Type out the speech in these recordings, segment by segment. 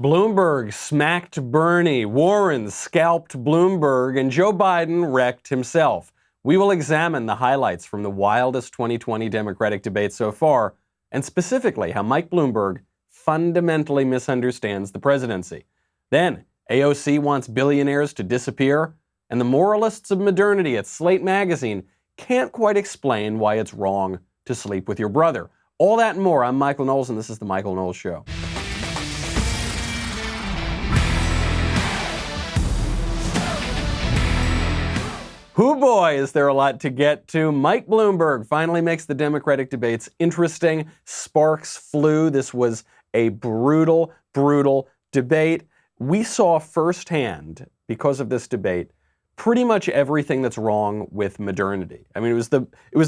Bloomberg smacked Bernie, Warren scalped Bloomberg, and Joe Biden wrecked himself. We will examine the highlights from the wildest 2020 Democratic debate so far, and specifically how Mike Bloomberg fundamentally misunderstands the presidency. Then, AOC wants billionaires to disappear, and the moralists of modernity at Slate Magazine can't quite explain why it's wrong to sleep with your brother. All that and more. I'm Michael Knowles, and this is The Michael Knowles Show. Hoo boy, is there a lot to get to. Mike Bloomberg finally makes the Democratic debates interesting. Sparks flew. This was a brutal, brutal debate. We saw firsthand, because of this debate, pretty much everything that's wrong with modernity. I mean, it was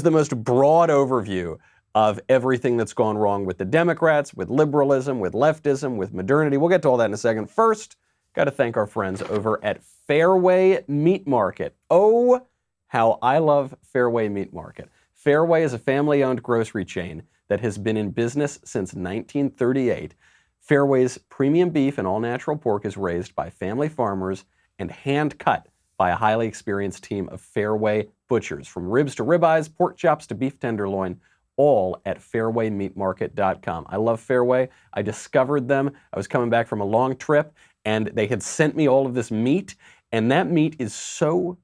the most broad overview of everything that's gone wrong with the Democrats, with liberalism, with leftism, with modernity. We'll get to all that in a second. First, got to thank our friends over at Fairway Meat Market. Oh, how I love Fairway Meat Market. Fairway is a family-owned grocery chain that has been in business since 1938. Fairway's premium beef and all-natural pork is raised by family farmers and hand-cut by a highly experienced team of Fairway butchers. From ribs to ribeyes, pork chops to beef tenderloin, all at fairwaymeatmarket.com. I love Fairway. I discovered them. I was coming back from a long trip, and they had sent me all of this meat, and that meat is so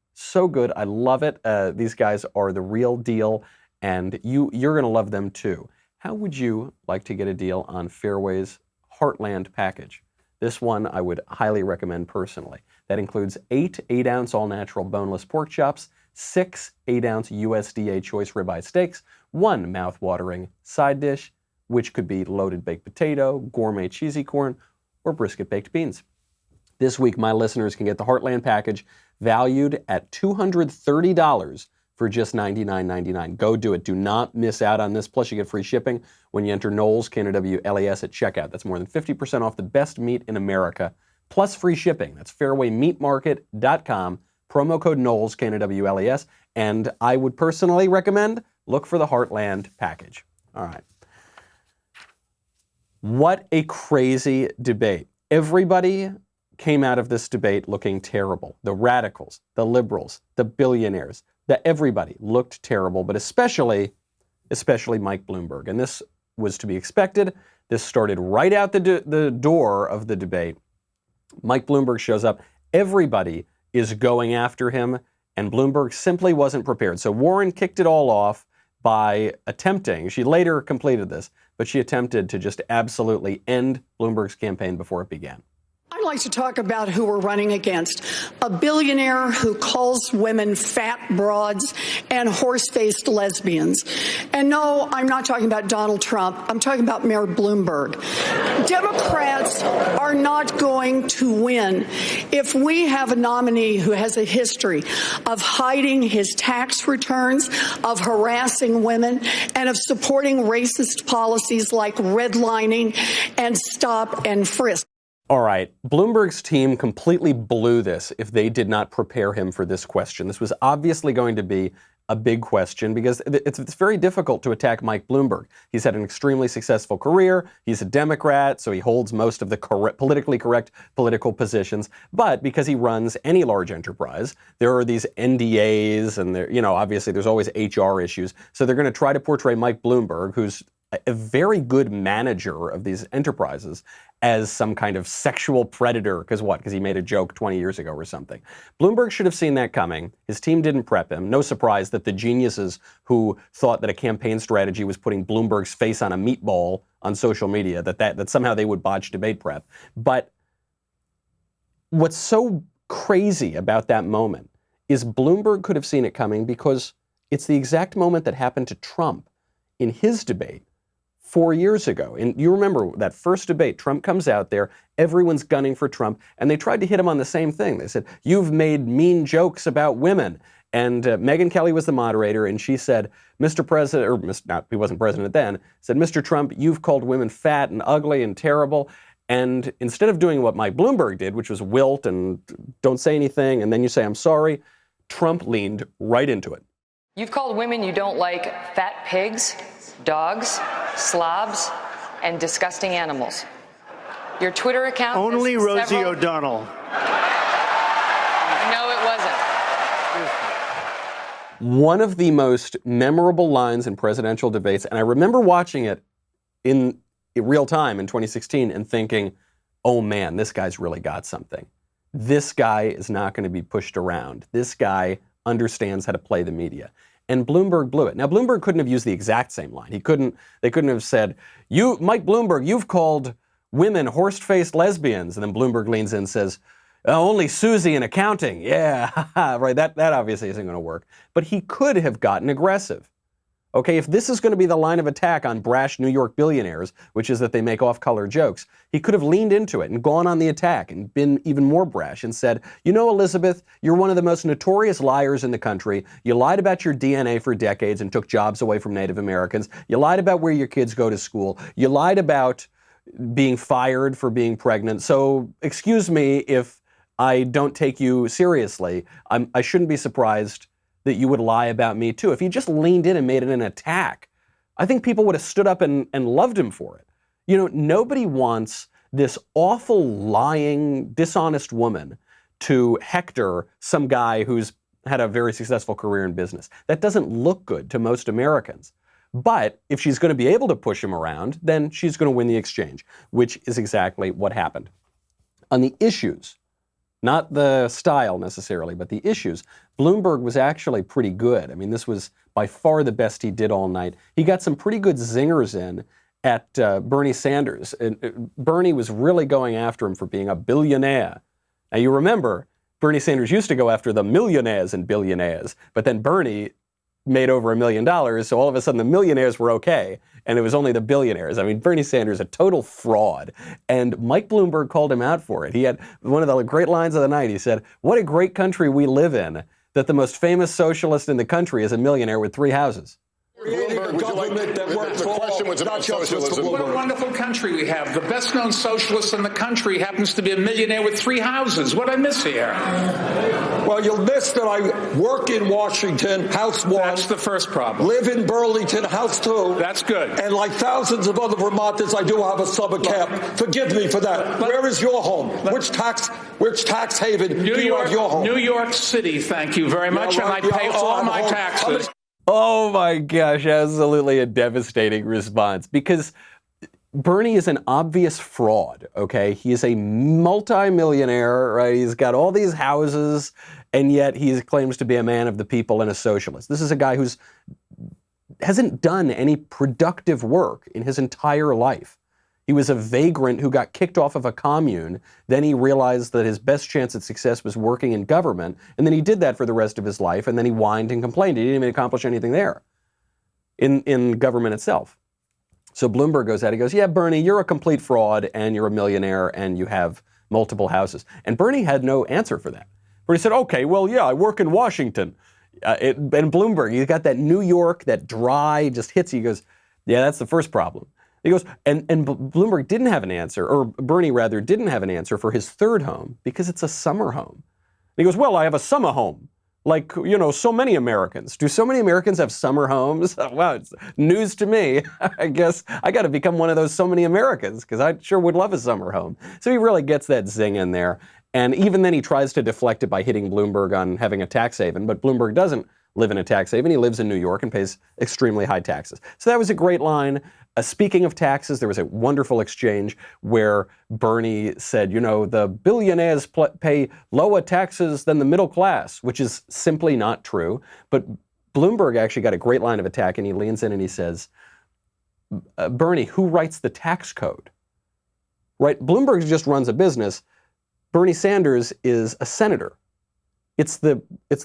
good. I love it. These guys are the real deal, and you're going to love them too. How would you like to get a deal on Fairway's Heartland package? This one I would highly recommend personally. That includes 8 8-ounce all-natural boneless pork chops, 6 8-ounce USDA choice ribeye steaks, 1 mouth-watering side dish, which could be loaded baked potato, gourmet cheesy corn, or brisket baked beans. This week, my listeners can get the Heartland package valued at $230 for just $99.99. Go do it. Do not miss out on this. Plus, you get free shipping when you enter Knowles, KNWLES at checkout. That's more than 50% off the best meat in America, plus free shipping. That's fairwaymeatmarket.com, promo code Knowles, KNWLES, and I would personally recommend look for the Heartland package. All right. What a crazy debate. Everybody came out of this debate looking terrible. The radicals, the liberals, the billionaires, everybody looked terrible, but especially Mike Bloomberg. And this was to be expected. This started right out the door of the debate. Mike Bloomberg shows up. Everybody is going after him, and Bloomberg simply wasn't prepared. So Warren kicked it all off by attempting, she later completed this, but she attempted to just absolutely end Bloomberg's campaign before it began. I'd like to talk about who we're running against. A billionaire who calls women fat broads and horse-faced lesbians. And no, I'm not talking about Donald Trump. I'm talking about Mayor Bloomberg. Democrats are not going to win if we have a nominee who has a history of hiding his tax returns, of harassing women, and of supporting racist policies like redlining and stop and frisk. All right, Bloomberg's team completely blew this if they did not prepare him for this question. This was obviously going to be a big question because it's very difficult to attack Mike Bloomberg. He's had an extremely successful career. He's a Democrat, so he holds most of the politically correct political positions. But because he runs any large enterprise, there are these NDAs and obviously there's always HR issues. So they're going to try to portray Mike Bloomberg, who's a very good manager of these enterprises, as some kind of sexual predator. Because what? Because he made a joke 20 years ago or something. Bloomberg should have seen that coming. His team didn't prep him. No surprise that the geniuses who thought that a campaign strategy was putting Bloomberg's face on a meatball on social media, that somehow they would botch debate prep. But what's so crazy about that moment is Bloomberg could have seen it coming because it's the exact moment that happened to Trump in his debate 4 years ago. And you remember that first debate, Trump comes out there, everyone's gunning for Trump, and they tried to hit him on the same thing. They said, you've made mean jokes about women. And Megyn Kelly was the moderator, and she said, Mr. President, he wasn't president then, said, Mr. Trump, you've called women fat and ugly and terrible. And instead of doing what Mike Bloomberg did, which was wilt and don't say anything, and then you say, I'm sorry, Trump leaned right into it. You've called women you don't like fat pigs, dogs, slobs, and disgusting animals. Your Twitter account. Only Rosie O'Donnell. No, it wasn't. One of the most memorable lines in presidential debates, and I remember watching it in real time in 2016 and thinking, oh man, this guy's really got something. This guy is not going to be pushed around. This guy understands how to play the media. And Bloomberg blew it. Now, Bloomberg couldn't have used the exact same line. They couldn't have said, Mike Bloomberg, you've called women horse-faced lesbians. And then Bloomberg leans in and says, only Susie in accounting. Yeah, right. That obviously isn't going to work. But he could have gotten aggressive. Okay, if this is going to be the line of attack on brash New York billionaires, which is that they make off-color jokes, he could have leaned into it and gone on the attack and been even more brash and said, you know, Elizabeth, you're one of the most notorious liars in the country. You lied about your DNA for decades and took jobs away from Native Americans. You lied about where your kids go to school. You lied about being fired for being pregnant. So excuse me if I don't take you seriously. I shouldn't be surprised that you would lie about me too. If he just leaned in and made it an attack, I think people would have stood up and loved him for it. You know, nobody wants this awful, lying, dishonest woman to hector some guy who's had a very successful career in business. That doesn't look good to most Americans. But if she's going to be able to push him around, then she's going to win the exchange, which is exactly what happened. On the issues, not the style necessarily, but the issues, Bloomberg was actually pretty good. I mean, this was by far the best he did all night. He got some pretty good zingers in at Bernie Sanders. Bernie was really going after him for being a billionaire. Now, you remember, Bernie Sanders used to go after the millionaires and billionaires, but then Bernie made over $1 million, so all of a sudden the millionaires were okay, and it was only the billionaires. I mean, Bernie Sanders, a total fraud, and Mike Bloomberg called him out for it. He had one of the great lines of the night. He said, what a great country we live in, that the most famous socialist in the country is a millionaire with 3 houses. Bloomberg, would you like, the question was about socialism. What a wonderful country we have. The best-known socialist in the country happens to be a millionaire with 3 houses. What I miss here? Well, you'll miss that I work in Washington, House 1. That's the first problem. Live in Burlington, House 2. That's good. And like thousands of other Vermonters, I do have a summer camp. Forgive me for that. Where is your home? Which tax haven do you have your home? New York City, thank you very much. Yeah, and I pay all my taxes. Oh my gosh, absolutely a devastating response, because Bernie is an obvious fraud, okay? He is a multimillionaire, right? He's got all these houses, and yet he claims to be a man of the people and a socialist. This is a guy who's hasn't done any productive work in his entire life. He was a vagrant who got kicked off of a commune. Then he realized that his best chance at success was working in government. And then he did that for the rest of his life. And then he whined and complained. He didn't even accomplish anything there in government itself. So Bloomberg goes out. He goes, yeah, Bernie, you're a complete fraud and you're a millionaire and you have multiple houses. And Bernie had no answer for that. Bernie said, okay, well, yeah, I work in Washington. And Bloomberg, he's got that New York, that dry, just hits you. He goes, yeah, that's the first problem. He goes, and Bloomberg didn't have an answer, or Bernie rather didn't have an answer for his third home because it's a summer home. And he goes, well, I have a summer home, like, you know, so many Americans. Do so many Americans have summer homes? Wow, it's news to me. I guess I got to become one of those so many Americans because I sure would love a summer home. So he really gets that zing in there. And even then he tries to deflect it by hitting Bloomberg on having a tax haven, but Bloomberg doesn't live in a tax haven. He lives in New York and pays extremely high taxes. So that was a great line. Speaking of taxes, there was a wonderful exchange where Bernie said, you know, the billionaires pay lower taxes than the middle class, which is simply not true. But Bloomberg actually got a great line of attack, and he leans in and he says, Bernie, who writes the tax code? Right? Bloomberg just runs a business. Bernie Sanders is a senator. It's the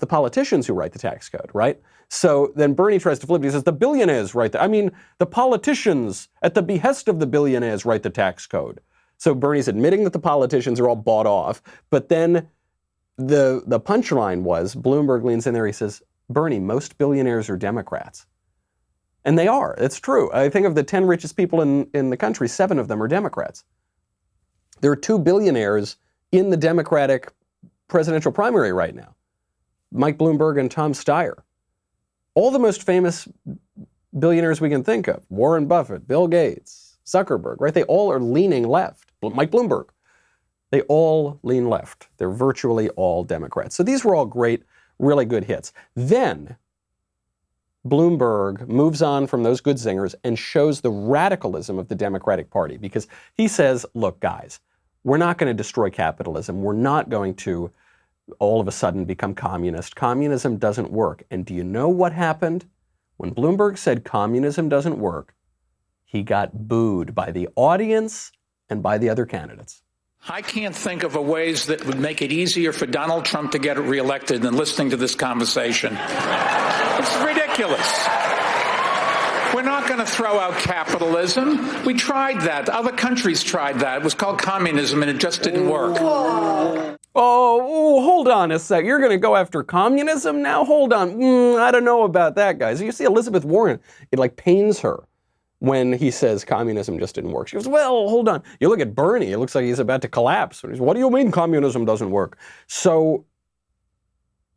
politicians who write the tax code, right? So then Bernie tries to flip it. He says, the billionaires write the politicians at the behest of the billionaires write the tax code. So Bernie's admitting that the politicians are all bought off. But then the punchline was, Bloomberg leans in there, he says, Bernie, most billionaires are Democrats. And they are. It's true. I think of the 10 richest people in the country, 7 of them are Democrats. There are 2 billionaires in the Democratic presidential primary right now, Mike Bloomberg and Tom Steyer. All the most famous billionaires we can think of, Warren Buffett, Bill Gates, Zuckerberg, right? They all are leaning left. Mike Bloomberg. They all lean left. They're virtually all Democrats. So these were all great, really good hits. Then Bloomberg moves on from those good singers and shows the radicalism of the Democratic Party, because he says, look, guys, we're not going to destroy capitalism. We're not going to all of a sudden become communist. Communism doesn't work. And do you know what happened? When Bloomberg said communism doesn't work, he got booed by the audience and by the other candidates. I can't think of a ways that would make it easier for Donald Trump to get reelected than listening to this conversation. It's ridiculous. We're not going to throw out capitalism. We tried that. Other countries tried that. It was called communism, and it just didn't work. Oh, hold on a sec. You're going to go after communism now? Hold on. I don't know about that, guys. You see Elizabeth Warren, it pains her when he says communism just didn't work. She goes, well, hold on. You look at Bernie, it looks like he's about to collapse. What do you mean communism doesn't work? So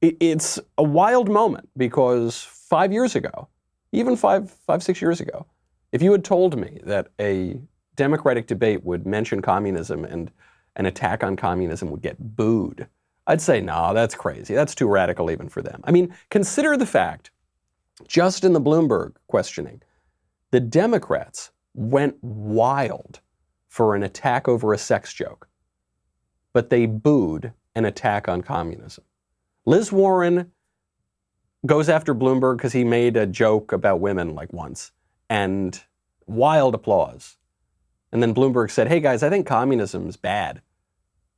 it's a wild moment, because 5 years ago, even 6 years ago, if you had told me that a Democratic debate would mention communism and an attack on communism would get booed, I'd say, no, that's crazy. That's too radical even for them. I mean, consider the fact, just in the Bloomberg questioning, the Democrats went wild for an attack over a sex joke, but they booed an attack on communism. Liz Warren goes after Bloomberg because he made a joke about women once, and wild applause. And then Bloomberg said, hey guys, I think communism's bad,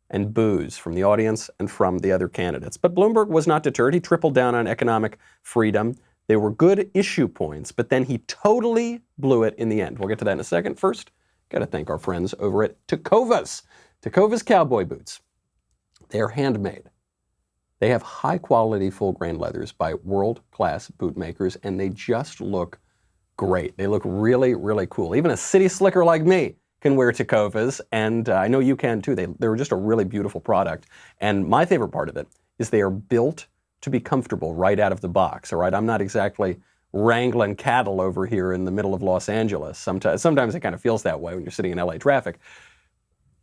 and boos from the audience and from the other candidates. But Bloomberg was not deterred. He tripled down on economic freedom. They were good issue points, but then he totally blew it in the end. We'll get to that in a second. First, got to thank our friends over at Tecovas. Tecovas cowboy boots. They are handmade. They have high-quality full-grain leathers by world-class boot makers, and they just look great. They look really, really cool. Even a city slicker like me can wear Tecovas, and I know you can too. They're just a really beautiful product. And my favorite part of it is they are built to be comfortable right out of the box, all right? I'm not exactly wrangling cattle over here in the middle of Los Angeles. Sometimes it kind of feels that way when you're sitting in LA traffic.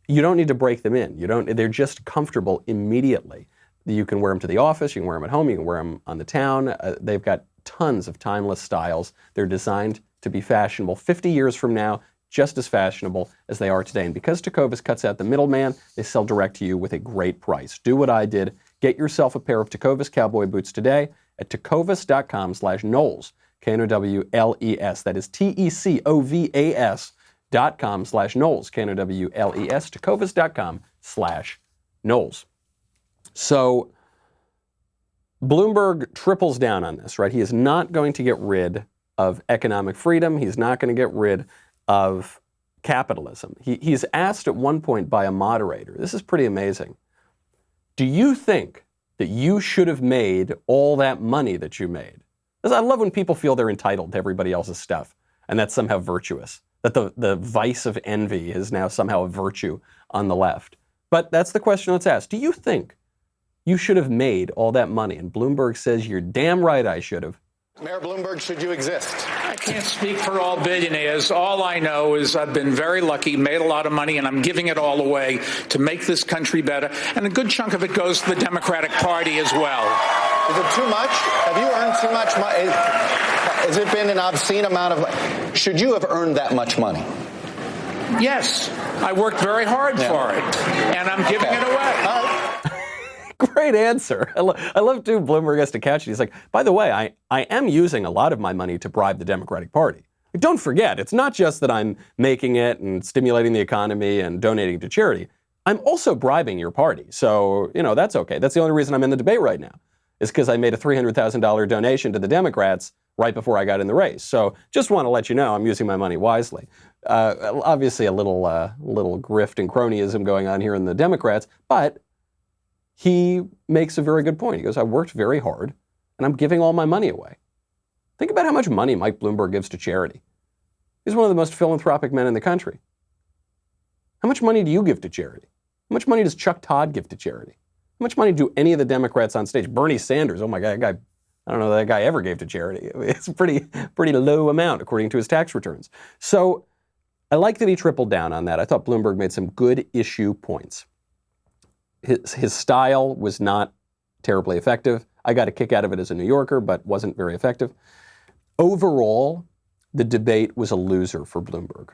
You don't need to break them in. They're just comfortable immediately. You can wear them to the office, you can wear them at home, you can wear them on the town. They've got tons of timeless styles. They're designed to be fashionable 50 years from now, just as fashionable as they are today. And because Tecovas cuts out the middleman, they sell direct to you with a great price. Do what I did. Get yourself a pair of Tecovas cowboy boots today at tecovas.com/Knowles, Knowles. That is TECOVAS.com/Knowles, Knowles, tecovas.com/Knowles. So Bloomberg triples down on this, right? He is not going to get rid of economic freedom. He's not going to get rid of capitalism. He's asked at one point by a moderator, this is pretty amazing, do you think that you should have made all that money that you made? Because I love when people feel they're entitled to everybody else's stuff, and that's somehow virtuous, that the vice of envy is now somehow a virtue on the left. But that's the question that's asked. Do you think you should have made all that money? And Bloomberg says, you're damn right I should have. Mayor Bloomberg, should you exist? I can't speak for all billionaires. All I know is I've been very lucky, made a lot of money, and I'm giving it all away to make this country better. And a good chunk of it goes to the Democratic Party as well. Is it too much? Have you earned too much money? Has it been an obscene amount of money? Should you have earned that much money? Yes. I worked very hard for it, and I'm giving it away. Great answer. I love too, Bloomberg has to catch it. He's like, by the way, I am using a lot of my money to bribe the Democratic Party. Don't forget, it's not just that I'm making it and stimulating the economy and donating to charity. I'm also bribing your party. So, that's okay. That's the only reason I'm in the debate right now, is because I made a $300,000 donation to the Democrats right before I got in the race. So just want to let you know I'm using my money wisely. Obviously a little grift and cronyism going on here in the Democrats, but he makes a very good point. He goes, I worked very hard, and I'm giving all my money away. Think about how much money Mike Bloomberg gives to charity. He's one of the most philanthropic men in the country. How much money do you give to charity? How much money does Chuck Todd give to charity? How much money do any of the Democrats on stage? Bernie Sanders, oh my God, that guy, I don't know that guy ever gave to charity. It's a pretty low amount according to his tax returns. So I like that he tripled down on that. I thought Bloomberg made some good issue points. His style was not terribly effective. I got a kick out of it as a New Yorker, but wasn't very effective. Overall, the debate was a loser for Bloomberg.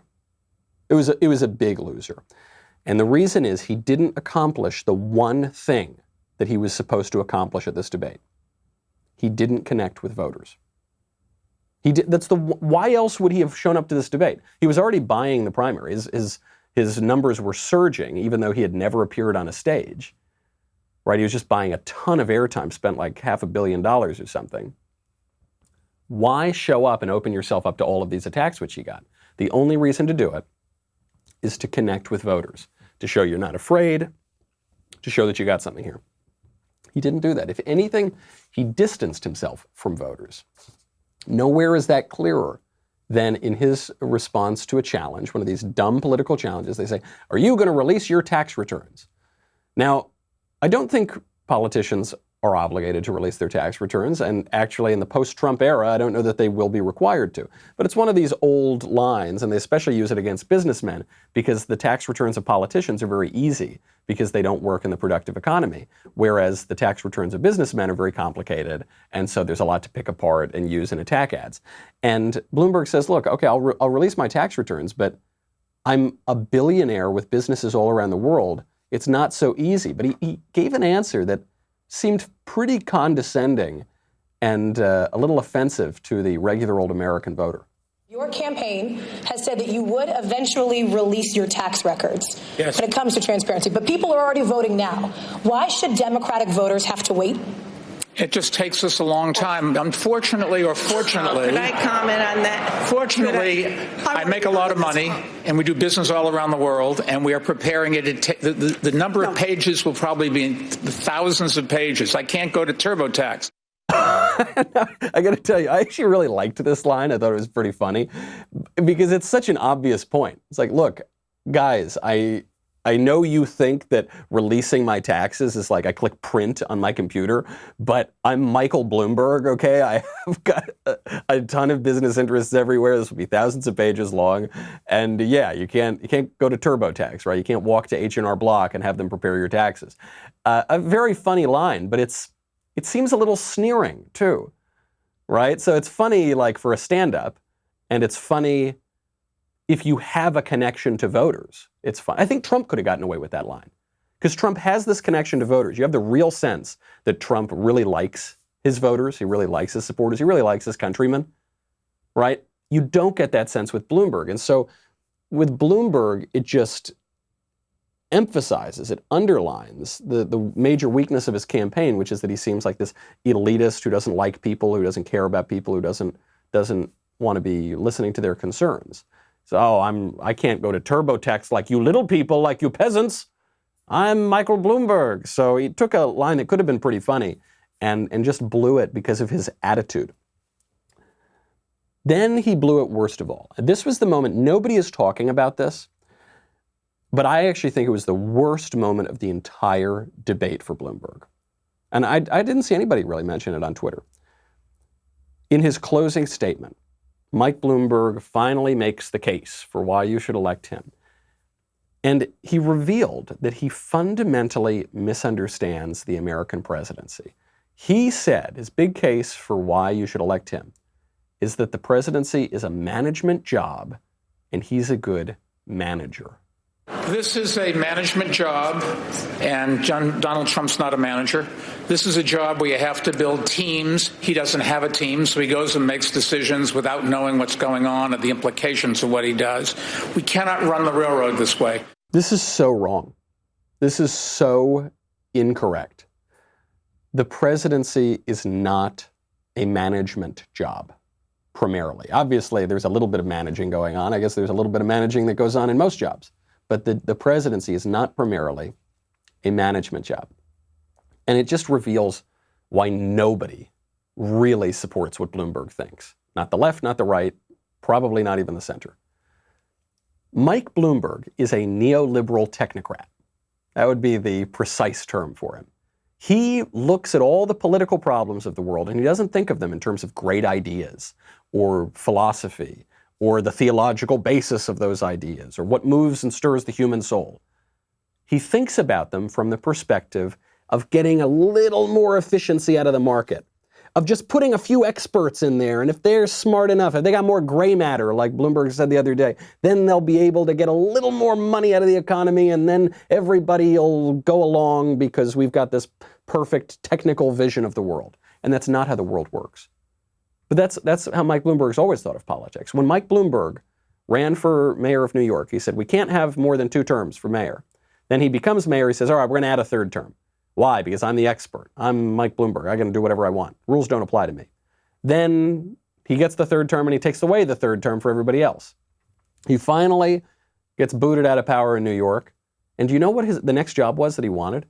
It was a big loser. And the reason is he didn't accomplish the one thing that he was supposed to accomplish at this debate. He didn't connect with voters. Why else would he have shown up to this debate? He was already buying the primary. His numbers were surging, even though he had never appeared on a stage. Right? He was just buying a ton of airtime, spent like $500 million or something. Why show up and open yourself up to all of these attacks which he got? The only reason to do it is to connect with voters, to show you're not afraid, to show that you got something here. He didn't do that. If anything, he distanced himself from voters. Nowhere is that clearer than in his response to a challenge, one of these dumb political challenges. They say, are you going to release your tax returns? Now, I don't think politicians are obligated to release their tax returns, and actually in the post-Trump era, I don't know that they will be required to. But it's one of these old lines, and they especially use it against businessmen, because the tax returns of politicians are very easy, because they don't work in the productive economy, whereas the tax returns of businessmen are very complicated, and so there's a lot to pick apart and use in attack ads. And Bloomberg says, look, okay, I'll release my tax returns, but I'm a billionaire with businesses all around the world. It's not so easy. But he gave an answer that seemed pretty condescending and a little offensive to the regular old American voter. Your campaign has said that you would eventually release your tax records when it comes to transparency, but people are already voting now. Why should Democratic voters have to wait? It just takes us a long time. Unfortunately or fortunately. Could I comment on that? Fortunately, I make a lot of money, and we do business all around the world, and we are preparing it. The number of pages will probably be in the thousands of pages. I can't go to TurboTax. I got to tell you, I actually really liked this line. I thought it was pretty funny because it's such an obvious point. It's like, look, guys, I know you think that releasing my taxes is like I click print on my computer, but I'm Michael Bloomberg, okay? I have got a ton of business interests everywhere. This will be thousands of pages long. And yeah, you can't go to TurboTax, right? You can't walk to H&R Block and have them prepare your taxes. A very funny line, but it seems a little sneering too, right? So it's funny like for a stand-up, and it's funny if you have a connection to voters. It's fun. I think Trump could have gotten away with that line because Trump has this connection to voters. You have the real sense that Trump really likes his voters. He really likes his supporters. He really likes his countrymen, right? You don't get that sense with Bloomberg. And so with Bloomberg, it just emphasizes, it underlines the major weakness of his campaign, which is that he seems like this elitist who doesn't like people, who doesn't care about people, who doesn't want to be listening to their concerns. So, I can't go to TurboTax like you little people, like you peasants. I'm Michael Bloomberg. So he took a line that could have been pretty funny and just blew it because of his attitude. Then he blew it worst of all. This was the moment, nobody is talking about this, but I actually think it was the worst moment of the entire debate for Bloomberg. And I didn't see anybody really mention it on Twitter. In his closing statement, Mike Bloomberg finally makes the case for why you should elect him. And he revealed that he fundamentally misunderstands the American presidency. He said his big case for why you should elect him is that the presidency is a management job and he's a good manager. This is a management job, and Donald Trump's not a manager. This is a job where you have to build teams. He doesn't have a team, so he goes and makes decisions without knowing what's going on and the implications of what he does. We cannot run the railroad this way. This is so wrong. This is so incorrect. The presidency is not a management job, primarily. Obviously, there's a little bit of managing going on. I guess there's a little bit of managing that goes on in most jobs. But the presidency is not primarily a management job. And it just reveals why nobody really supports what Bloomberg thinks. Not the left, not the right, probably not even the center. Mike Bloomberg is a neoliberal technocrat. That would be the precise term for him. He looks at all the political problems of the world and he doesn't think of them in terms of great ideas or philosophy or the theological basis of those ideas, or what moves and stirs the human soul. He thinks about them from the perspective of getting a little more efficiency out of the market, of just putting a few experts in there, and if they're smart enough, if they got more gray matter, like Bloomberg said the other day, then they'll be able to get a little more money out of the economy, and then everybody will go along because we've got this perfect technical vision of the world. And that's not how the world works. But that's how Mike Bloomberg's always thought of politics. When Mike Bloomberg ran for mayor of New York, he said, we can't have more than 2 terms for mayor. Then he becomes mayor, he says, all right, we're going to add a 3rd term. Why? Because I'm the expert. I'm Mike Bloomberg. I'm going to do whatever I want. Rules don't apply to me. Then he gets the 3rd term and he takes away the 3rd term for everybody else. He finally gets booted out of power in New York. And do you know what the next job was that he wanted?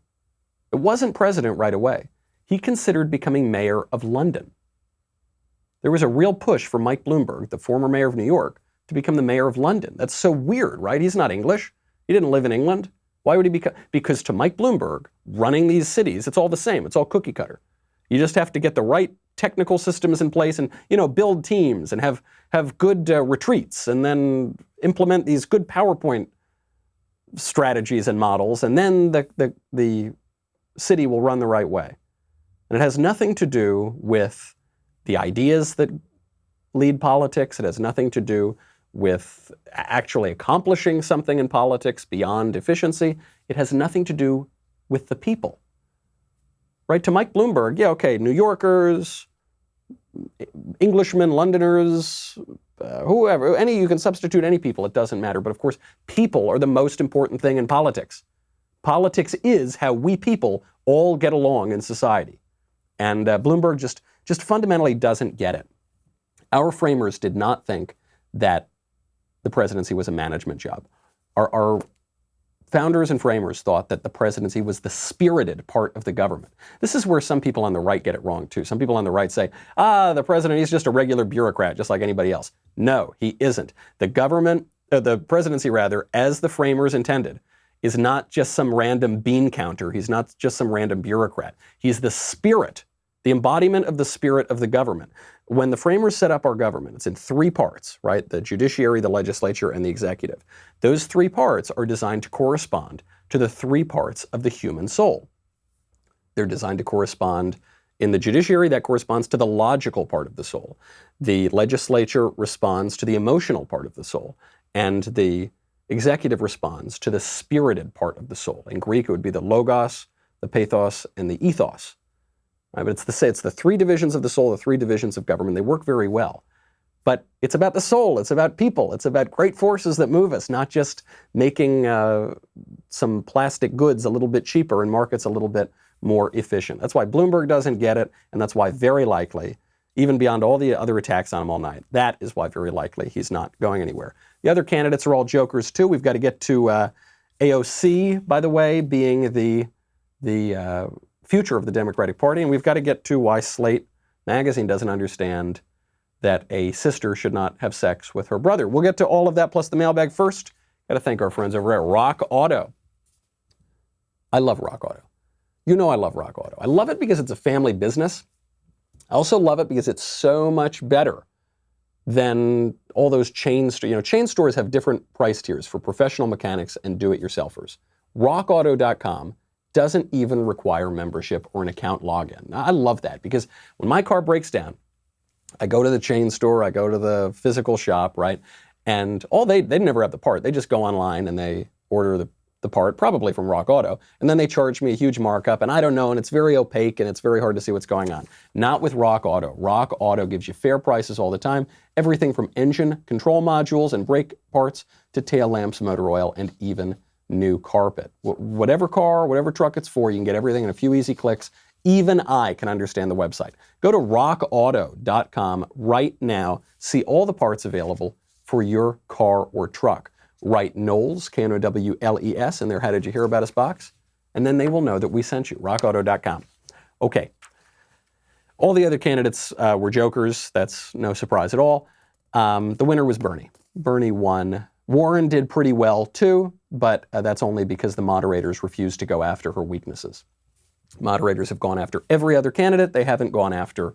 It wasn't president right away. He considered becoming mayor of London. There was a real push for Mike Bloomberg, the former mayor of New York, to become the mayor of London. That's so weird, right? He's not English. He didn't live in England. Why would he become? Because to Mike Bloomberg, running these cities, it's all the same. It's all cookie cutter. You just have to get the right technical systems in place and, build teams and have good retreats and then implement these good PowerPoint strategies and models, and then the city will run the right way. And it has nothing to do with the ideas that lead politics. It has nothing to do with actually accomplishing something in politics beyond efficiency. It has nothing to do with the people. Right? To Mike Bloomberg, yeah, okay, New Yorkers, Englishmen, Londoners, whoever, you can substitute any people, it doesn't matter. But of course, people are the most important thing in politics. Politics is how we people all get along in society. And Bloomberg just fundamentally doesn't get it. Our framers did not think that the presidency was a management job. Our founders and framers thought that the presidency was the spirited part of the government. This is where some people on the right get it wrong too. Some people on the right say, the president, he's just a regular bureaucrat, just like anybody else. No, he isn't. The presidency rather, as the framers intended, is not just some random bean counter. He's not just some random bureaucrat. He's the spirit, the embodiment of the spirit of the government. When the framers set up our government, it's in 3 parts, right? The judiciary, the legislature, and the executive. Those 3 parts are designed to correspond to the 3 parts of the human soul. They're designed to correspond in the judiciary, that corresponds to the logical part of the soul. The legislature responds to the emotional part of the soul. And the executive responds to the spirited part of the soul. In Greek, it would be the logos, the pathos, and the ethos. Right, but it's the 3 divisions of the soul, the 3 divisions of government. They work very well. But it's about the soul. It's about people. It's about great forces that move us, not just making some plastic goods a little bit cheaper and markets a little bit more efficient. That's why Bloomberg doesn't get it, and that's why very likely, even beyond all the other attacks on him all night, that is why very likely he's not going anywhere. The other candidates are all jokers too. We've got to get to AOC, by the way, being the future of the Democratic Party, and we've got to get to why Slate Magazine doesn't understand that a sister should not have sex with her brother. We'll get to all of that plus the mailbag first. Got to thank our friends over at Rock Auto. I love Rock Auto. You know I love Rock Auto. I love it because it's a family business. I also love it because it's so much better than all those chain stores. Chain stores have different price tiers for professional mechanics and do-it-yourselfers. RockAuto.com doesn't even require membership or an account login. Now, I love that because when my car breaks down, I go to the chain store, I go to the physical shop, right? And they never have the part. They just go online and they order the part, probably from Rock Auto, and then they charge me a huge markup, and I don't know, and it's very opaque, and it's very hard to see what's going on. Not with Rock Auto. Rock Auto gives you fair prices all the time, everything from engine control modules and brake parts to tail lamps, motor oil, and even new carpet. Whatever car, whatever truck it's for, you can get everything in a few easy clicks. Even I can understand the website. Go to rockauto.com right now. See all the parts available for your car or truck. Write Knowles, Knowles, in their How Did You Hear About Us box, and then they will know that we sent you. rockauto.com. Okay. All the other candidates were jokers. That's no surprise at all. The winner was Bernie. Bernie won. Warren did pretty well too, but that's only because the moderators refused to go after her weaknesses. Moderators have gone after every other candidate. They haven't gone after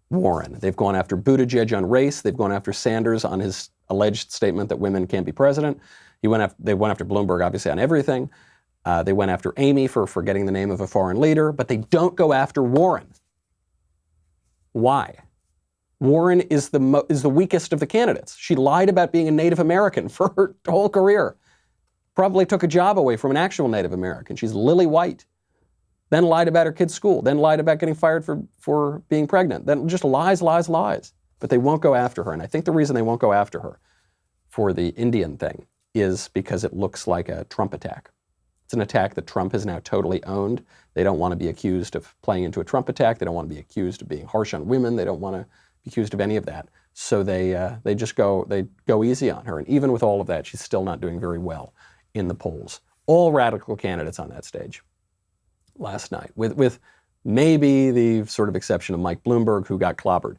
Warren. They've gone after Buttigieg on race. They've gone after Sanders on his alleged statement that women can't be president. They went after Bloomberg, obviously, on everything. They went after Amy for forgetting the name of a foreign leader, but they don't go after Warren. Why? Warren is the weakest of the candidates. She lied about being a Native American for her whole career. Probably took a job away from an actual Native American. She's lily white. Then lied about her kid's school. Then lied about getting fired for being pregnant. Then just lies. But they won't go after her. And I think the reason they won't go after her for the Indian thing is because it looks like a Trump attack. It's an attack that Trump has now totally owned. They don't want to be accused of playing into a Trump attack. They don't want to be accused of being harsh on women. They don't want to be accused of any of that. So they go easy on her. And even with all of that, she's still not doing very well in the polls. All radical candidates on that stage last night, with maybe the sort of exception of Mike Bloomberg, who got clobbered.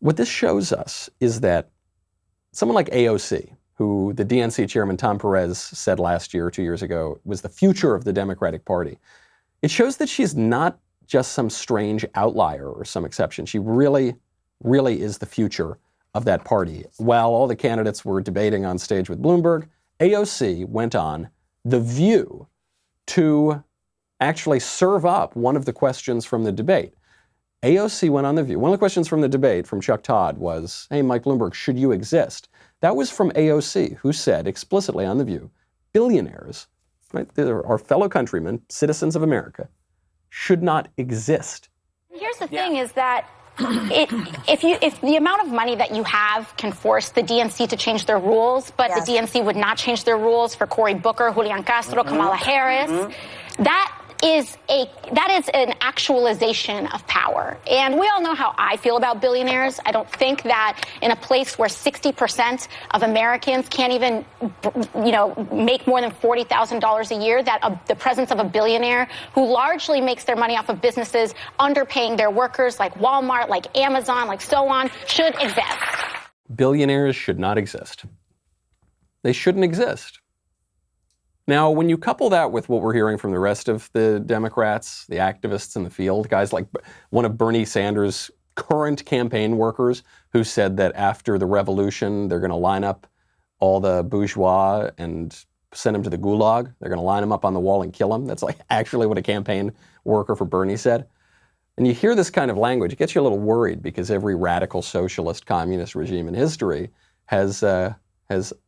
What this shows us is that someone like AOC, who the DNC chairman Tom Perez said last year or 2 years ago was the future of the Democratic Party, it shows that she's not just some strange outlier or some exception. She really, really is the future of that party. While all the candidates were debating on stage with Bloomberg, AOC went on The View to actually serve up one of the questions from the debate. AOC went on The View. One of the questions from the debate from Chuck Todd was, hey, Mike Bloomberg, should you exist? That was from AOC, who said explicitly on The View, billionaires, right, they're our fellow countrymen, citizens of America, should not exist. Here's the thing is that if the amount of money that you have can force the DNC to change their rules, but the DNC would not change their rules for Cory Booker, Julian Castro, Kamala Harris, that is an actualization of power. And we all know how I feel about billionaires. I don't think that in a place where 60% of Americans can't even, make more than $40,000 a year, that the presence of a billionaire who largely makes their money off of businesses underpaying their workers like Walmart, like Amazon, like so on, should exist. Billionaires should not exist. They shouldn't exist. Now, when you couple that with what we're hearing from the rest of the Democrats, the activists in the field, guys like one of Bernie Sanders' current campaign workers who said that after the revolution, they're going to line up all the bourgeois and send them to the gulag. They're going to line them up on the wall and kill them. That's like actually what a campaign worker for Bernie said. And you hear this kind of language, it gets you a little worried because every radical socialist communist regime in history has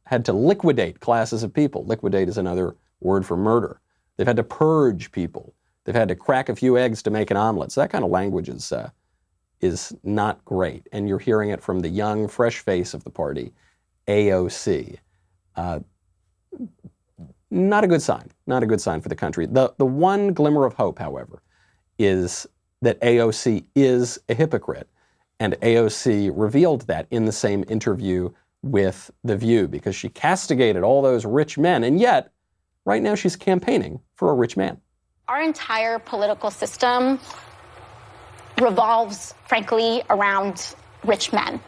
had to liquidate classes of people. Liquidate is another word for murder. They've had to purge people. They've had to crack a few eggs to make an omelet. So that kind of language is not great. And you're hearing it from the young, fresh face of the party, AOC. Not a good sign. Not a good sign for the country. The one glimmer of hope, however, is that AOC is a hypocrite. And AOC revealed that in the same interview with The View, because she castigated all those rich men, and yet, right now she's campaigning for a rich man. Our entire political system revolves, frankly, around rich men.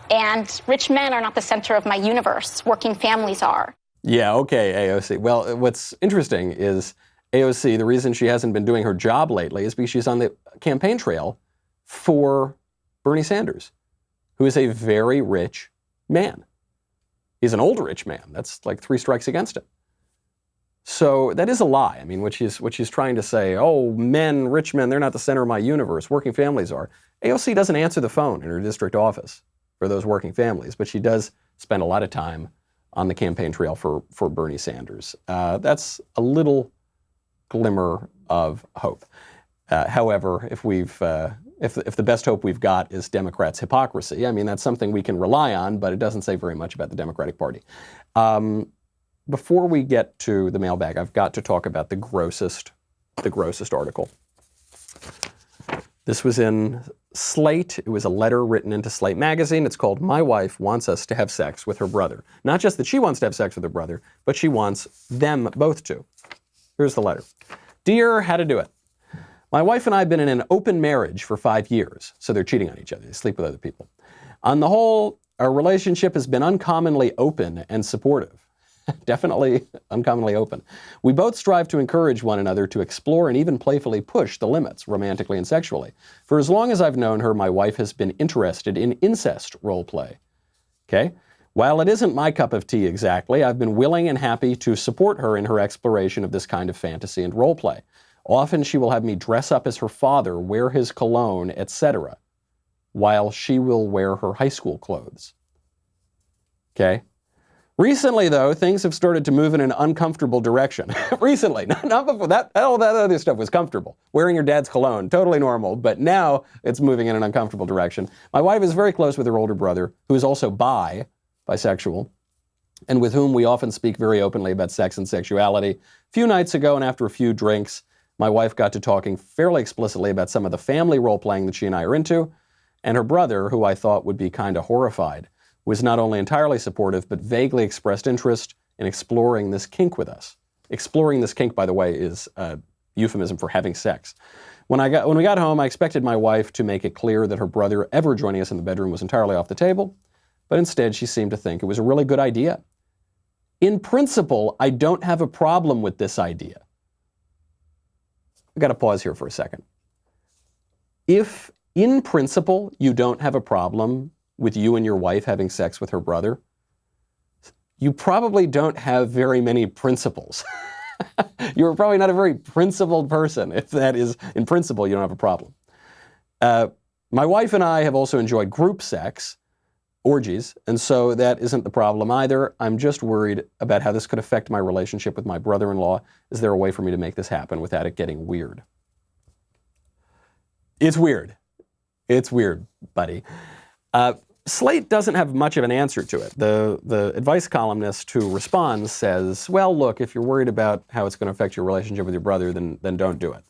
And rich men are not the center of my universe. Working families are. Yeah, okay, AOC. Well, what's interesting is AOC, the reason she hasn't been doing her job lately is because she's on the campaign trail for Bernie Sanders, who is a very rich man. He's an old rich man. That's like 3 strikes against him. So that is a lie. I mean, what she's trying to say, oh, men, rich men, they're not the center of my universe. Working families are. AOC doesn't answer the phone in her district office for those working families, but she does spend a lot of time on the campaign trail for Bernie Sanders. That's a little glimmer of hope. However, if the best hope we've got is Democrats' hypocrisy, I mean, that's something we can rely on, but it doesn't say very much about the Democratic Party. Before we get to the mailbag, I've got to talk about the grossest article. This was in Slate. It was a letter written into Slate Magazine. It's called "My Wife Wants Us to Have Sex with Her Brother." Not just that she wants to have sex with her brother, but she wants them both to. Here's the letter. Dear How to Do It. My wife and I have been in an open marriage for 5 years, so they're cheating on each other. They sleep with other people. On the whole, our relationship has been uncommonly open and supportive. definitely uncommonly open. We both strive to encourage one another to explore and even playfully push the limits, romantically and sexually. For as long as I've known her, my wife has been interested in incest role play. Okay? While it isn't my cup of tea exactly, I've been willing and happy to support her in her exploration of this kind of fantasy and role play. Often she will have me dress up as her father, wear his cologne, etc., while she will wear her high school clothes. Okay? Recently, though, things have started to move in an uncomfortable direction. Recently, not before. All that other stuff was comfortable. Wearing your dad's cologne, totally normal, but now it's moving in an uncomfortable direction. My wife is very close with her older brother, who is also bisexual, and with whom we often speak very openly about sex and sexuality. A few nights ago, and after a few drinks, my wife got to talking fairly explicitly about some of the family role-playing that she and I are into, and her brother, who I thought would be kind of horrified, was not only entirely supportive, but vaguely expressed interest in exploring this kink with us. Exploring this kink, by the way, is a euphemism for having sex. When we got home, I expected my wife to make it clear that her brother ever joining us in the bedroom was entirely off the table, but instead she seemed to think it was a really good idea. In principle, I don't have a problem with this idea. I've got to pause here for a second. If, in principle, you don't have a problem with you and your wife having sex with her brother, you probably don't have very many principles. You're probably not a very principled person if that is, in principle, you don't have a problem. My wife and I have also enjoyed group sex, orgies, and so that isn't the problem either. I'm just worried about how this could affect my relationship with my brother-in-law. Is there a way for me to make this happen without it getting weird? It's weird. It's weird, buddy. Slate doesn't have much of an answer to it. The advice columnist who responds says, well, look, if you're worried about how it's going to affect your relationship with your brother, then don't do it,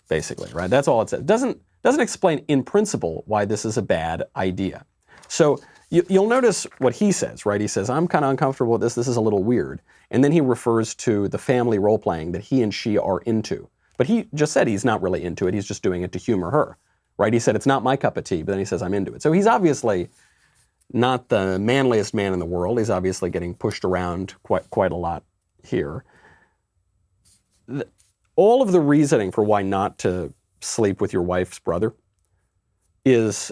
basically, right? That's all it says. Doesn't explain in principle why this is a bad idea. So you'll notice what he says, right? He says, I'm kind of uncomfortable with this. This is a little weird. And then he refers to the family role-playing that he and she are into. But he just said he's not really into it. He's just doing it to humor her, right? He said, it's not my cup of tea, but then he says, I'm into it. So he's obviously not the manliest man in the world. He's obviously getting pushed around quite a lot here. All of the reasoning for why not to sleep with your wife's brother is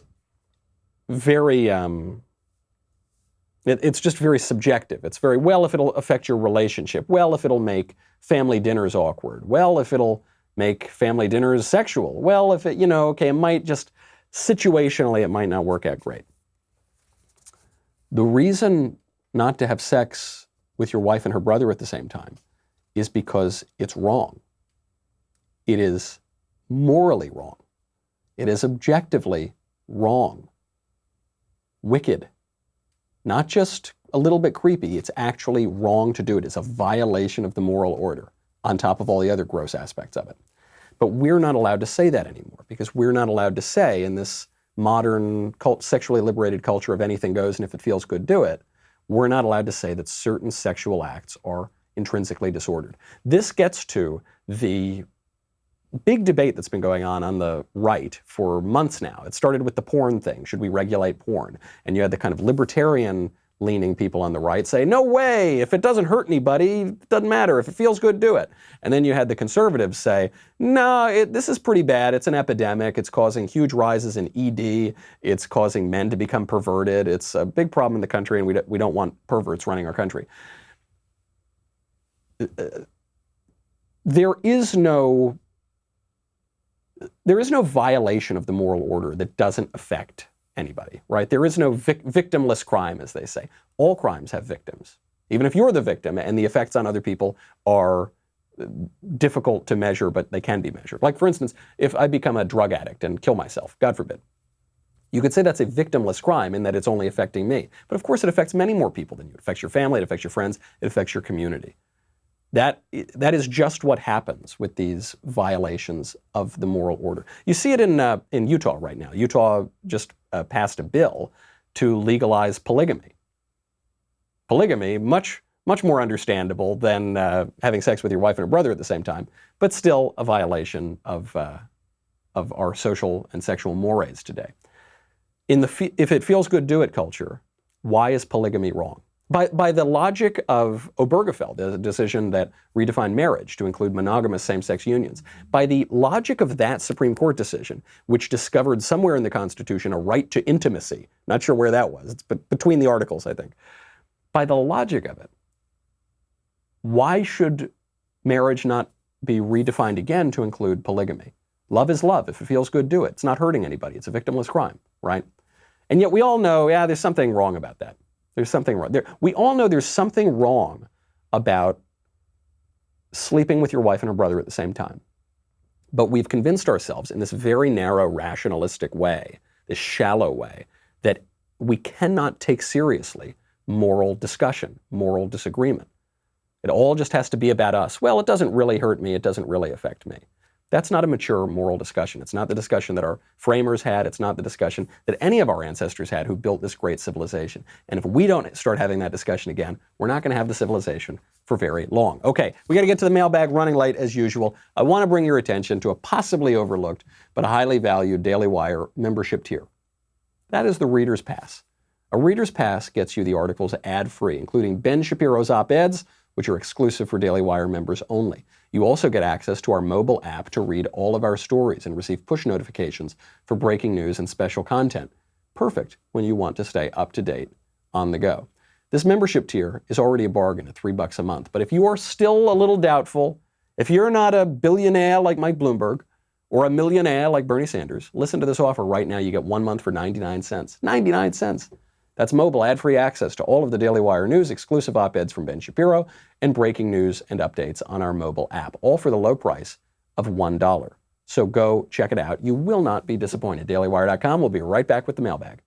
very, it's just very subjective. It's very, well, if it'll affect your relationship. Well, if it'll make family dinners awkward. Well, if it'll make family dinners sexual. Well, if it, okay, it might just, situationally, it might not work out great. The reason not to have sex with your wife and her brother at the same time is because it's wrong. It is morally wrong. It is objectively wrong. Wicked. Not just a little bit creepy. It's actually wrong to do it. It's a violation of the moral order, on top of all the other gross aspects of it. But we're not allowed to say that anymore, because we're not allowed to say in this modern sexually liberated culture of anything goes, and if it feels good, do it. We're not allowed to say that certain sexual acts are intrinsically disordered. This gets to the big debate that's been going on the right for months now. It started with the porn thing. Should we regulate porn? And you had the kind of libertarian-leaning people on the right say, no way, if it doesn't hurt anybody, it doesn't matter. If it feels good, do it. And then you had the conservatives say, no, this is pretty bad. It's an epidemic. It's causing huge rises in ED. It's causing men to become perverted. It's a big problem in the country, and we don't want perverts running our country. There is no violation of the moral order that doesn't affect anybody, right? There is no victimless crime, as they say. All crimes have victims. Even if you're the victim and the effects on other people are difficult to measure, but they can be measured. Like, for instance, if I become a drug addict and kill myself, God forbid, you could say that's a victimless crime in that it's only affecting me. But of course it affects many more people than you. It affects your family, it affects your friends, it affects your community. That is just what happens with these violations of the moral order. You see it in Utah right now. Utah just passed a bill to legalize polygamy. Polygamy, much more understandable than having sex with your wife and her brother at the same time, but still a violation of our social and sexual mores today. If it feels good, do it culture, why is polygamy wrong? By the logic of Obergefell, the decision that redefined marriage to include monogamous same-sex unions, by the logic of that Supreme Court decision, which discovered somewhere in the Constitution a right to intimacy, not sure where that was, it's between the articles, I think. By the logic of it, why should marriage not be redefined again to include polygamy? Love is love. If it feels good, do it. It's not hurting anybody. It's a victimless crime, right? And yet we all know, there's something wrong about that. There's something wrong. We all know there's something wrong about sleeping with your wife and her brother at the same time. But we've convinced ourselves in this very narrow, rationalistic way, this shallow way, that we cannot take seriously moral discussion, moral disagreement. It all just has to be about us. Well, it doesn't really hurt me. It doesn't really affect me. That's not a mature moral discussion. It's not the discussion that our framers had. It's not the discussion that any of our ancestors had who built this great civilization. And if we don't start having that discussion again, we're not going to have the civilization for very long. Okay, we got to get to the mailbag, running late as usual. I want to bring your attention to a possibly overlooked but highly valued Daily Wire membership tier. That is the Reader's Pass. A Reader's Pass gets you the articles ad-free, including Ben Shapiro's op-eds, which are exclusive for Daily Wire members only. You also get access to our mobile app to read all of our stories and receive push notifications for breaking news and special content. Perfect when you want to stay up to date on the go. This membership tier is already a bargain at $3 a month, but if you are still a little doubtful, if you're not a billionaire like Mike Bloomberg or a millionaire like Bernie Sanders, listen to this offer right now. You get 1 month for 99 cents. 99 cents. That's mobile ad-free access to all of the Daily Wire news, exclusive op-eds from Ben Shapiro, and breaking news and updates on our mobile app, all for the low price of $1. So go check it out. You will not be disappointed. DailyWire.com. We'll be right back with the mailbag.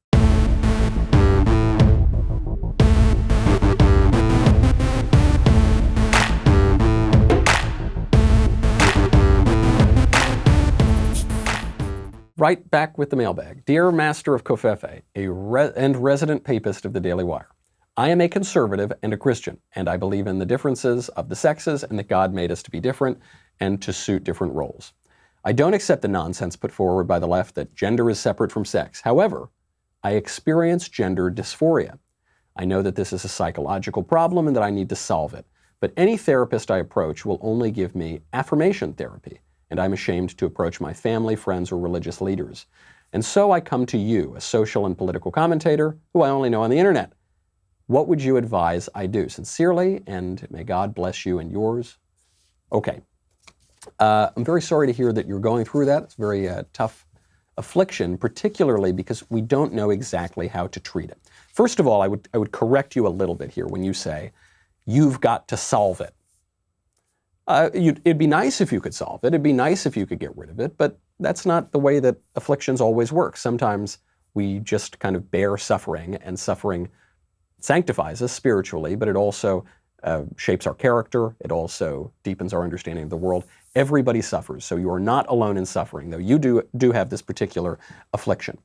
Right back with the mailbag. Dear Master of Covfefe, and resident papist of the Daily Wire, I am a conservative and a Christian, and I believe in the differences of the sexes and that God made us to be different and to suit different roles. I don't accept the nonsense put forward by the left that gender is separate from sex. However, I experience gender dysphoria. I know that this is a psychological problem and that I need to solve it, but any therapist I approach will only give me affirmation therapy, and I'm ashamed to approach my family, friends, or religious leaders. And so I come to you, a social and political commentator who I only know on the internet. What would you advise I do? Sincerely, and may God bless you and yours. Okay. I'm very sorry to hear that you're going through that. It's a very tough affliction, particularly because we don't know exactly how to treat it. First of all, I would correct you a little bit here when you say, you've got to solve it. It'd be nice if you could solve it. It'd be nice if you could get rid of it, but that's not the way that afflictions always work. Sometimes we just kind of bear suffering, and suffering sanctifies us spiritually, but it also shapes our character. It also deepens our understanding of the world. Everybody suffers, so you are not alone in suffering, though you do have this particular affliction.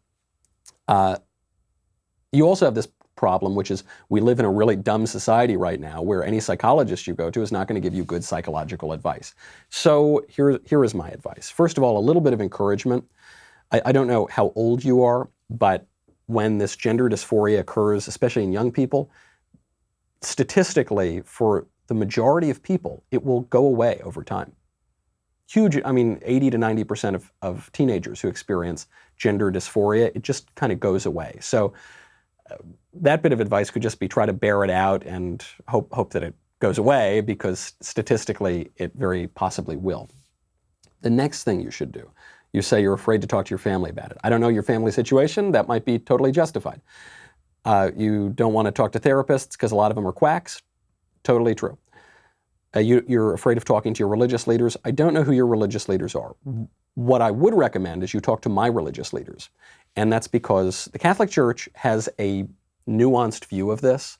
You also have this problem, which is we live in a really dumb society right now where any psychologist you go to is not going to give you good psychological advice. So here is my advice. First of all, a little bit of encouragement. I don't know how old you are, but when this gender dysphoria occurs, especially in young people, statistically, for the majority of people, it will go away over time. 80 to 90% of teenagers who experience gender dysphoria, it just kind of goes away. So that bit of advice could just be try to bear it out and hope that it goes away, because statistically it very possibly will. The next thing you should do, you say you're afraid to talk to your family about it. I don't know your family situation. That might be totally justified. You don't want to talk to therapists because a lot of them are quacks. Totally true. You're afraid of talking to your religious leaders. I don't know who your religious leaders are. What I would recommend is you talk to my religious leaders. And that's because the Catholic Church has a nuanced view of this.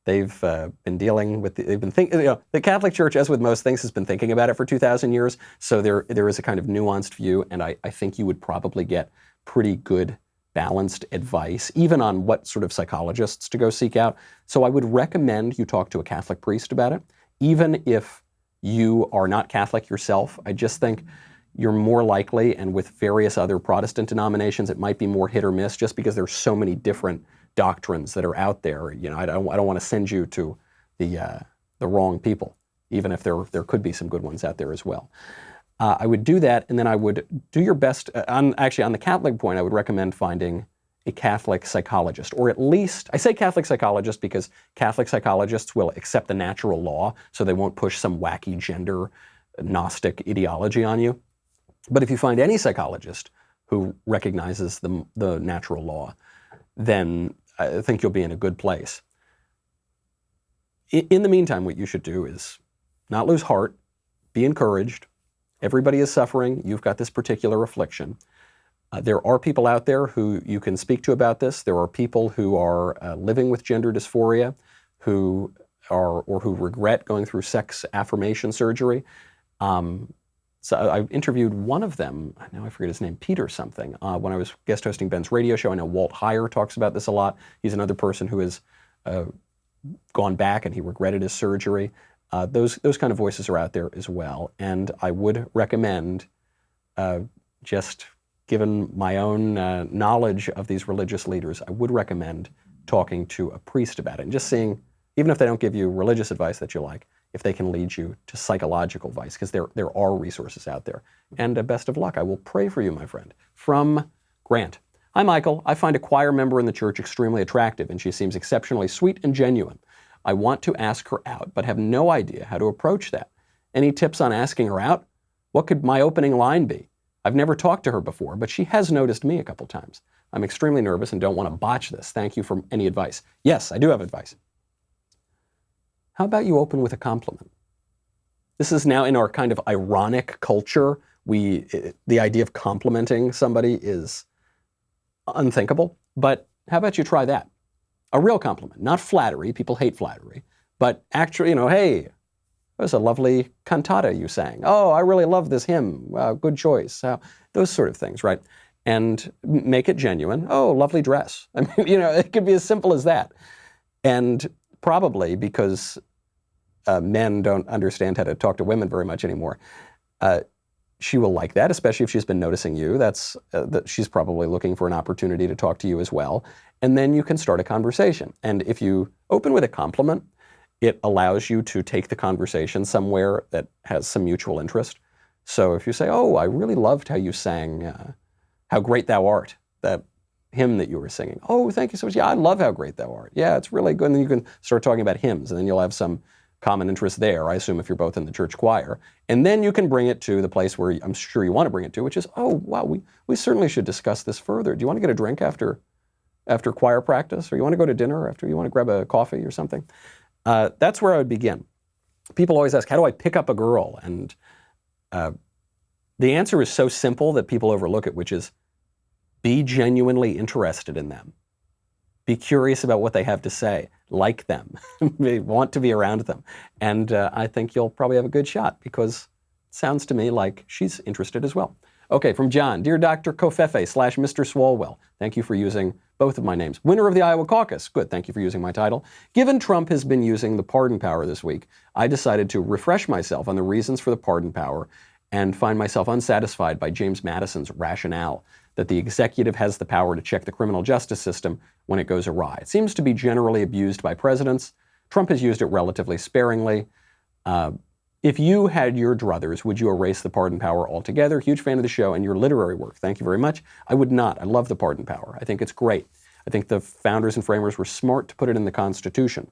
They've been dealing with, the Catholic Church, as with most things, has been thinking about it for 2,000 years. So there is a kind of nuanced view, and I think you would probably get pretty good, balanced advice, even on what sort of psychologists to go seek out. So I would recommend you talk to a Catholic priest about it. Even if you are not Catholic yourself, I just think you're more likely, and with various other Protestant denominations, it might be more hit or miss just because there's so many different doctrines that are out there. You know, I don't want to send you to the wrong people, even if there could be some good ones out there as well. I would do that, and then I would do your best. On the Catholic point, I would recommend finding a Catholic psychologist, or at least, I say Catholic psychologist because Catholic psychologists will accept the natural law, so they won't push some wacky gender Gnostic ideology on you. But if you find any psychologist who recognizes the natural law, then I think you'll be in a good place. In the meantime, what you should do is not lose heart, be encouraged. Everybody is suffering. You've got this particular affliction. There are people out there who you can speak to about this. There are people who are living with gender dysphoria, who regret going through sex affirmation surgery. So I interviewed one of them, now I forget his name, Peter something, when I was guest hosting Ben's radio show. I know Walt Heyer talks about this a lot. He's another person who has gone back and he regretted his surgery. Those kind of voices are out there as well. And I would recommend, just given my own knowledge of these religious leaders, I would recommend talking to a priest about it and just seeing, even if they don't give you religious advice that you like, if they can lead you to psychological advice, because there are resources out there. And best of luck. I will pray for you, my friend. From Grant. Hi, Michael. I find a choir member in the church extremely attractive, and she seems exceptionally sweet and genuine. I want to ask her out, but have no idea how to approach that. Any tips on asking her out? What could my opening line be? I've never talked to her before, but she has noticed me a couple times. I'm extremely nervous and don't want to botch this. Thank you for any advice. Yes, I do have advice. How about you open with a compliment? This is now in our kind of ironic culture. The idea of complimenting somebody is unthinkable, but how about you try that? A real compliment, not flattery. People hate flattery, but actually, hey, that was a lovely cantata you sang. Oh, I really love this hymn. Wow, good choice. Those sort of things, right? And make it genuine. Oh, lovely dress. I mean, it could be as simple as that. And probably because men don't understand how to talk to women very much anymore, she will like that, especially if she's been noticing you. She's probably looking for an opportunity to talk to you as well. And then you can start a conversation. And if you open with a compliment, it allows you to take the conversation somewhere that has some mutual interest. So if you say, oh, I really loved how you sang How Great Thou Art, that hymn that you were singing. Oh, thank you so much. Yeah, I love How Great Thou Art. Yeah, it's really good. And then you can start talking about hymns, and then you'll have some common interest there, I assume, if you're both in the church choir. And then you can bring it to the place where I'm sure you want to bring it to, which is, oh, wow, we certainly should discuss this further. Do you want to get a drink after choir practice? Or you want to go to dinner after? You want to grab a coffee or something? That's where I would begin. People always ask, how do I pick up a girl? And the answer is so simple that people overlook it, which is be genuinely interested in them. Be curious about what they have to say. Like them. Want to be around them. And I think you'll probably have a good shot, because it sounds to me like she's interested as well. Okay, from John. Dear Dr. Covfefe / Mr. Swalwell, thank you for using both of my names. Winner of the Iowa caucus. Good, thank you for using my title. Given Trump has been using the pardon power this week, I decided to refresh myself on the reasons for the pardon power and find myself unsatisfied by James Madison's rationale that the executive has the power to check the criminal justice system when it goes awry. It seems to be generally abused by presidents. Trump has used it relatively sparingly. If you had your druthers, would you erase the pardon power altogether? Huge fan of the show and your literary work. Thank you very much. I would not. I love the pardon power. I think it's great. I think the founders and framers were smart to put it in the Constitution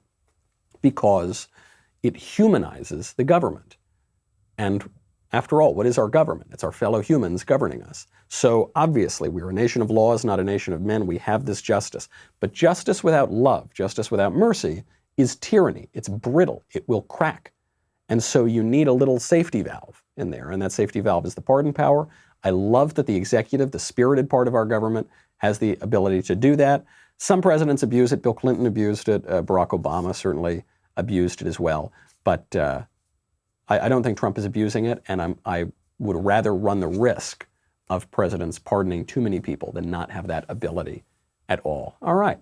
because it humanizes the government. And after all, what is our government? It's our fellow humans governing us. So obviously, we're a nation of laws, not a nation of men. We have this justice. But justice without love, justice without mercy, is tyranny. It's brittle. It will crack. And so you need a little safety valve in there, and that safety valve is the pardon power. I love that the executive, the spirited part of our government, has the ability to do that. Some presidents abuse it. Bill Clinton abused it. Barack Obama certainly abused it as well. But I don't think Trump is abusing it, and I would rather run the risk of presidents pardoning too many people than not have that ability at all. All right,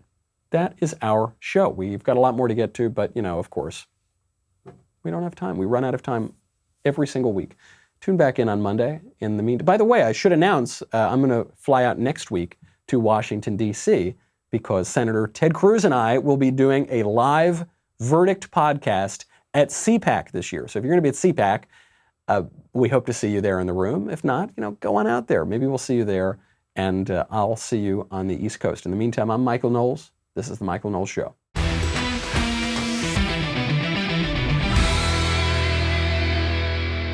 that is our show. We've got a lot more to get to, but, of course, we don't have time. We run out of time every single week. Tune back in on Monday. In the meantime, by the way, I should announce I'm going to fly out next week to Washington, D.C., because Senator Ted Cruz and I will be doing a live verdict podcast at CPAC this year. So if you're going to be at CPAC, we hope to see you there in the room. If not, go on out there. Maybe we'll see you there, and I'll see you on the East Coast. In the meantime, I'm Michael Knowles. This is The Michael Knowles Show.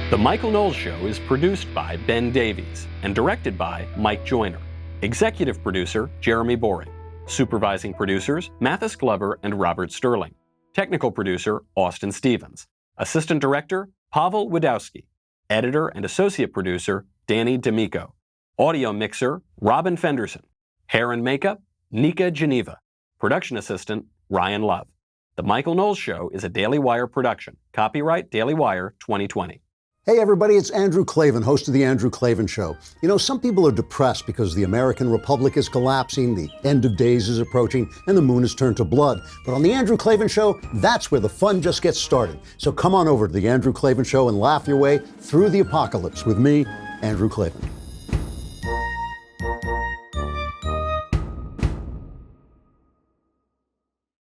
The Michael Knowles Show is produced by Ben Davies and directed by Mike Joyner. Executive producer, Jeremy Boring. Supervising producers, Mathis Glover and Robert Sterling. Technical producer, Austin Stevens. Assistant director, Pavel Wadowski. Editor and associate producer, Danny D'Amico. Audio mixer, Robin Fenderson. Hair and makeup, Nika Geneva. Production assistant, Ryan Love. The Michael Knowles Show is a Daily Wire production. Copyright Daily Wire 2020. Hey everybody, it's Andrew Klavan, host of The Andrew Klavan Show. Some people are depressed because the American Republic is collapsing, the end of days is approaching, and the moon has turned to blood. But on The Andrew Klavan Show, that's where the fun just gets started. So come on over to The Andrew Klavan Show and laugh your way through the apocalypse with me, Andrew Klavan.